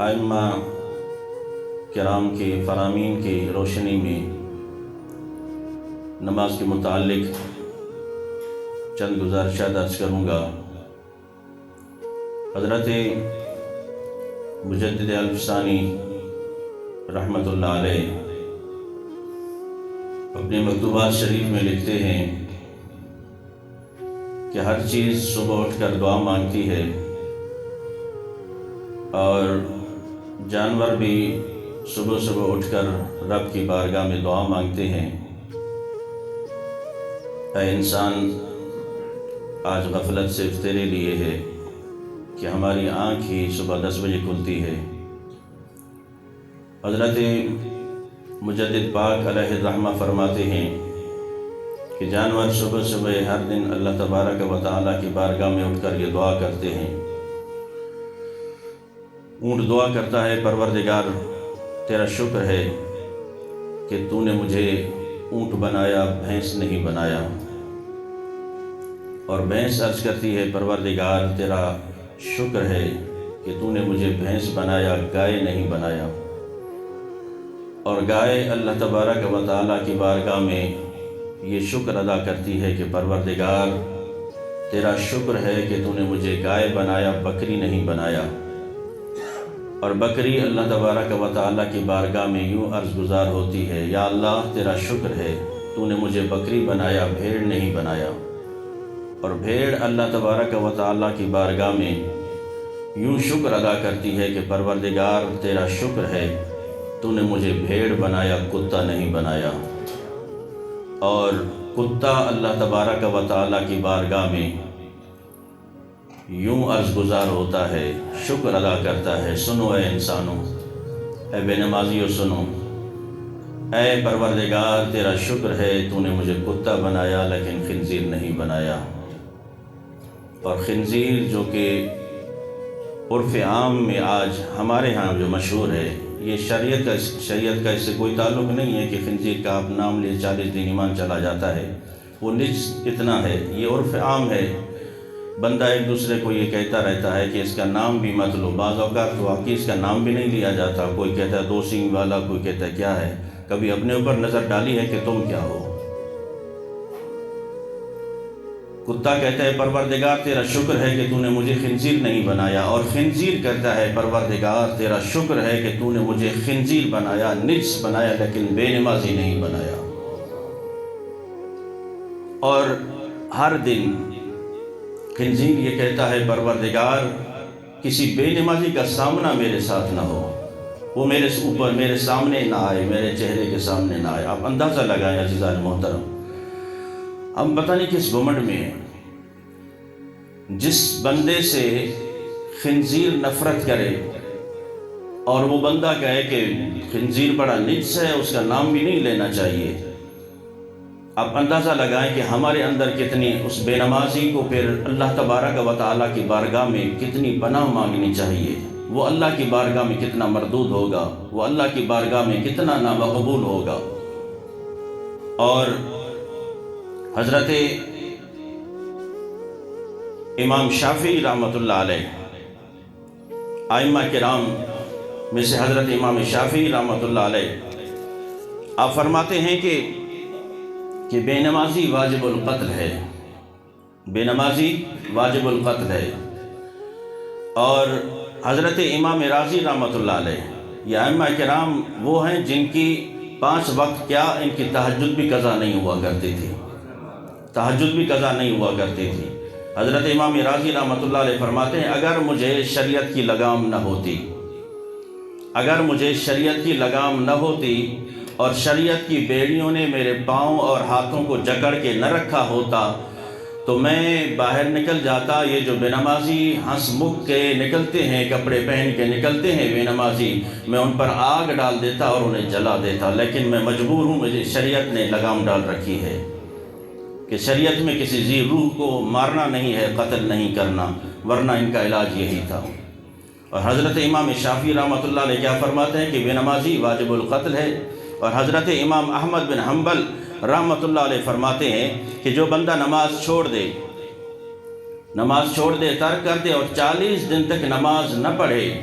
ائمہ کرام کی فرامین کی روشنی میں نماز کے متعلق چند گزارشات عرض کروں گا۔ حضرت مجدد الفسانی رحمۃ اللہ علیہ اپنے مکتوبات شریف میں لکھتے ہیں کہ ہر چیز صبح اٹھ کر دعا مانگتی ہے اور جانور بھی صبح صبح اٹھ کر رب کی بارگاہ میں دعا مانگتے ہیں۔ اے انسان، آج غفلت صرف تیرے لیے ہے کہ ہماری آنکھ ہی صبح 10 بجے کھلتی ہے۔ حضرت مجدد پاک علیہ الرحمہ فرماتے ہیں کہ جانور صبح صبح ہر دن اللہ تبارک و تعالیٰ کی بارگاہ میں اٹھ کر یہ دعا کرتے ہیں۔ اونٹ دعا کرتا ہے، پروردگار تیرا شکر ہے کہ تو نے مجھے اونٹ بنایا، بھینس نہیں بنایا۔ اور بھینس عرض کرتی ہے، پروردگار تیرا شکر ہے کہ تو نے مجھے بھینس بنایا، گائے نہیں بنایا۔ اور گائے اللہ تبارک و تعالیٰ کی بارگاہ میں یہ شکر ادا کرتی ہے کہ پروردگار تیرا شکر ہے کہ تو نے مجھے گائے بنایا، بکری نہیں بنایا۔ اور بکری اللہ تبارک و تعالیٰ کی بارگاہ میں یوں عرض گزار ہوتی ہے، یا اللہ تیرا شکر ہے تو نے مجھے بکری بنایا، بھیڑ نہیں بنایا۔ اور بھیڑ اللہ تبارک و تعالیٰ کی بارگاہ میں یوں شکر ادا کرتی ہے کہ پروردگار تیرا شکر ہے تو نے مجھے بھیڑ بنایا، کتا نہیں بنایا۔ اور کتا اللہ تبارک و تعالیٰ کی بارگاہ میں یوں عرض گزار ہوتا ہے، شکر ادا کرتا ہے، سنو اے انسانوں، اے بے نمازیوں سنو، اے پروردگار تیرا شکر ہے تو نے مجھے کتا بنایا لیکن خنزیر نہیں بنایا۔ اور خنزیر جو کہ عرف عام میں آج ہمارے ہاں جو مشہور ہے، یہ شریعت کا اس سے کوئی تعلق نہیں ہے کہ خنزیر کا آپ نام لیے 40 دن ایمان چلا جاتا ہے، وہ نجس اتنا ہے، یہ عرف عام ہے۔ بندہ ایک دوسرے کو یہ کہتا رہتا ہے کہ اس کا نام بھی مت لو، بعض اوقات تو واقعی اس کا نام بھی نہیں لیا جاتا، کوئی کہتا ہے 2 سینگ والا، کوئی کہتا ہے کیا ہے۔ کبھی اپنے اوپر نظر ڈالی ہے کہ تم کیا ہو؟ کتا کہتا ہے پروردگار تیرا شکر ہے کہ تو نے مجھے خنزیر نہیں بنایا، اور خنزیر کہتا ہے پروردگار تیرا شکر ہے کہ تو نے مجھے خنزیر بنایا، نجس بنایا لیکن بے نمازی نہیں بنایا۔ اور ہر دن خنزیر یہ کہتا ہے پروردگار کسی بے نمازی کا سامنا میرے ساتھ نہ ہو، وہ میرے اوپر میرے سامنے نہ آئے، میرے چہرے کے سامنے نہ آئے۔ آپ اندازہ لگائیں عزیزان محترم، ہم پتہ نہیں کس گھمنڈ میں ہیں۔ جس بندے سے خنزیر نفرت کرے اور وہ بندہ کہے کہ خنزیر بڑا نجس ہے، اس کا نام بھی نہیں لینا چاہیے، آپ اندازہ لگائیں کہ ہمارے اندر کتنی اس بے نمازی کو پھر اللہ تبارک و تعالیٰ کی بارگاہ میں کتنی پناہ مانگنی چاہیے۔ وہ اللہ کی بارگاہ میں کتنا مردود ہوگا، وہ اللہ کی بارگاہ میں کتنا نامقبول ہوگا۔ اور حضرت امام شافعی رحمۃ اللہ علیہ، ائمہ کرام میں سے حضرت امام شافعی رحمۃ اللہ علیہ آپ فرماتے ہیں کہ بے نمازی واجب القتل ہے، بے نمازی واجب القتل ہے۔ اور حضرت امام راضی رحمۃ اللہ علیہ، یہ ائمہ کرام وہ ہیں جن کی 5 وقت کیا ان کی تہجد بھی قضا نہیں ہوا کرتی تھی، تہجد بھی قضا نہیں ہوا کرتی تھی۔ حضرت امام راضی رحمۃ اللہ علیہ فرماتے ہیں، اگر مجھے شریعت کی لگام نہ ہوتی، اگر مجھے شریعت کی لگام نہ ہوتی اور شریعت کی بیڑیوں نے میرے پاؤں اور ہاتھوں کو جکڑ کے نہ رکھا ہوتا تو میں باہر نکل جاتا۔ یہ جو بے نمازی ہنس مک کے نکلتے ہیں، کپڑے پہن کے نکلتے ہیں بے نمازی، میں ان پر آگ ڈال دیتا اور انہیں جلا دیتا، لیکن میں مجبور ہوں، مجھے شریعت نے لگام ڈال رکھی ہے کہ شریعت میں کسی ذی روح کو مارنا نہیں ہے، قتل نہیں کرنا، ورنہ ان کا علاج یہی تھا۔ اور حضرت امام شافعی رحمۃ اللہ علیہ کیا فرماتے ہیں کہ بے نمازی واجب القتل ہے۔ اور حضرت امام احمد بن حنبل رحمۃ اللہ علیہ فرماتے ہیں کہ جو بندہ نماز چھوڑ دے، ترک کر دے اور 40 دن تک نماز نہ پڑھے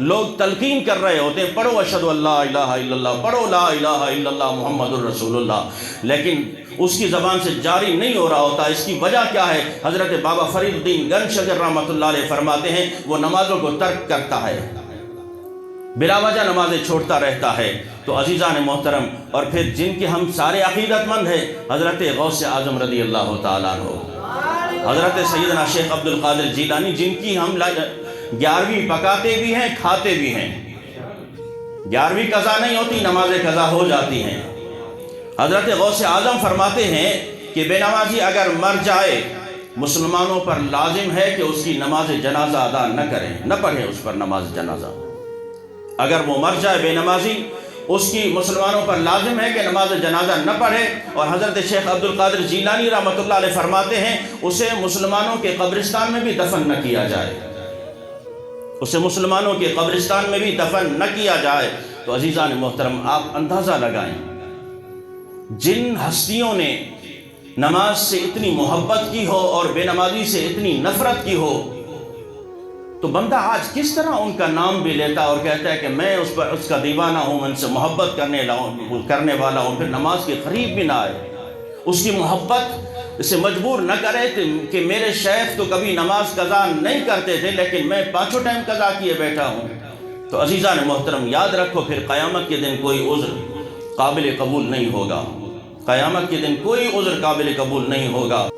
لوگ تلقین کر رہے ہوتے ہیں، پڑھو اشہدو ان لا الہ الا اللہ، پڑھو لا الہ الا اللہ محمد الرسول اللہ، لیکن اس کی زبان سے جاری نہیں ہو رہا ہوتا۔ اس کی وجہ کیا ہے؟ حضرت بابا فرید الدین گنج شجر رحمۃ اللہ علیہ فرماتے ہیں وہ نمازوں کو ترک کرتا ہے، بلا وجہ نمازیں چھوڑتا رہتا ہے۔ تو عزیزان محترم، اور پھر جن کے ہم سارے عقیدت مند ہیں، حضرت غوث اعظم رضی اللہ تعالیٰ عنہ، حضرت سیدنا شیخ عبد القادر جیلانی، جن کی ہم 11ویں پکاتے بھی ہیں کھاتے بھی ہیں، 11ویں قضا نہیں ہوتی، نمازیں قضا ہو جاتی ہیں۔ حضرت غوث اعظم فرماتے ہیں کہ بے نمازی اگر مر جائے، مسلمانوں پر لازم ہے کہ اس کی نماز جنازہ ادا نہ کریں، نہ پڑھیں اس پر نماز جنازہ۔ اگر وہ مر جائے بے نمازی، اس کی مسلمانوں پر لازم ہے کہ نماز جنازہ نہ پڑھے۔ اور حضرت شیخ عبد القادر جیلانی رحمۃ اللہ علیہ فرماتے ہیں اسے مسلمانوں کے قبرستان میں بھی دفن نہ کیا جائے، اسے مسلمانوں کے قبرستان میں بھی دفن نہ کیا جائے۔ تو عزیزان محترم، آپ اندازہ لگائیں، جن ہستیوں نے نماز سے اتنی محبت کی ہو اور بے نمازی سے اتنی نفرت کی ہو، تو بندہ آج کس طرح ان کا نام بھی لیتا اور کہتا ہے کہ میں اس کا دیوانہ ہوں، ان سے محبت کرنے والا ہوں، پھر نماز کے قریب بھی نہ آئے، اس کی محبت اسے مجبور نہ کرے کہ میرے شیخ تو کبھی نماز قضا نہیں کرتے تھے لیکن میں 5 ٹائم قضا کیے بیٹھا ہوں۔ تو عزیزان محترم، یاد رکھو پھر قیامت کے دن کوئی عذر قابل قبول نہیں ہوگا، قیامت کے دن کوئی عذر قابل قبول نہیں ہوگا۔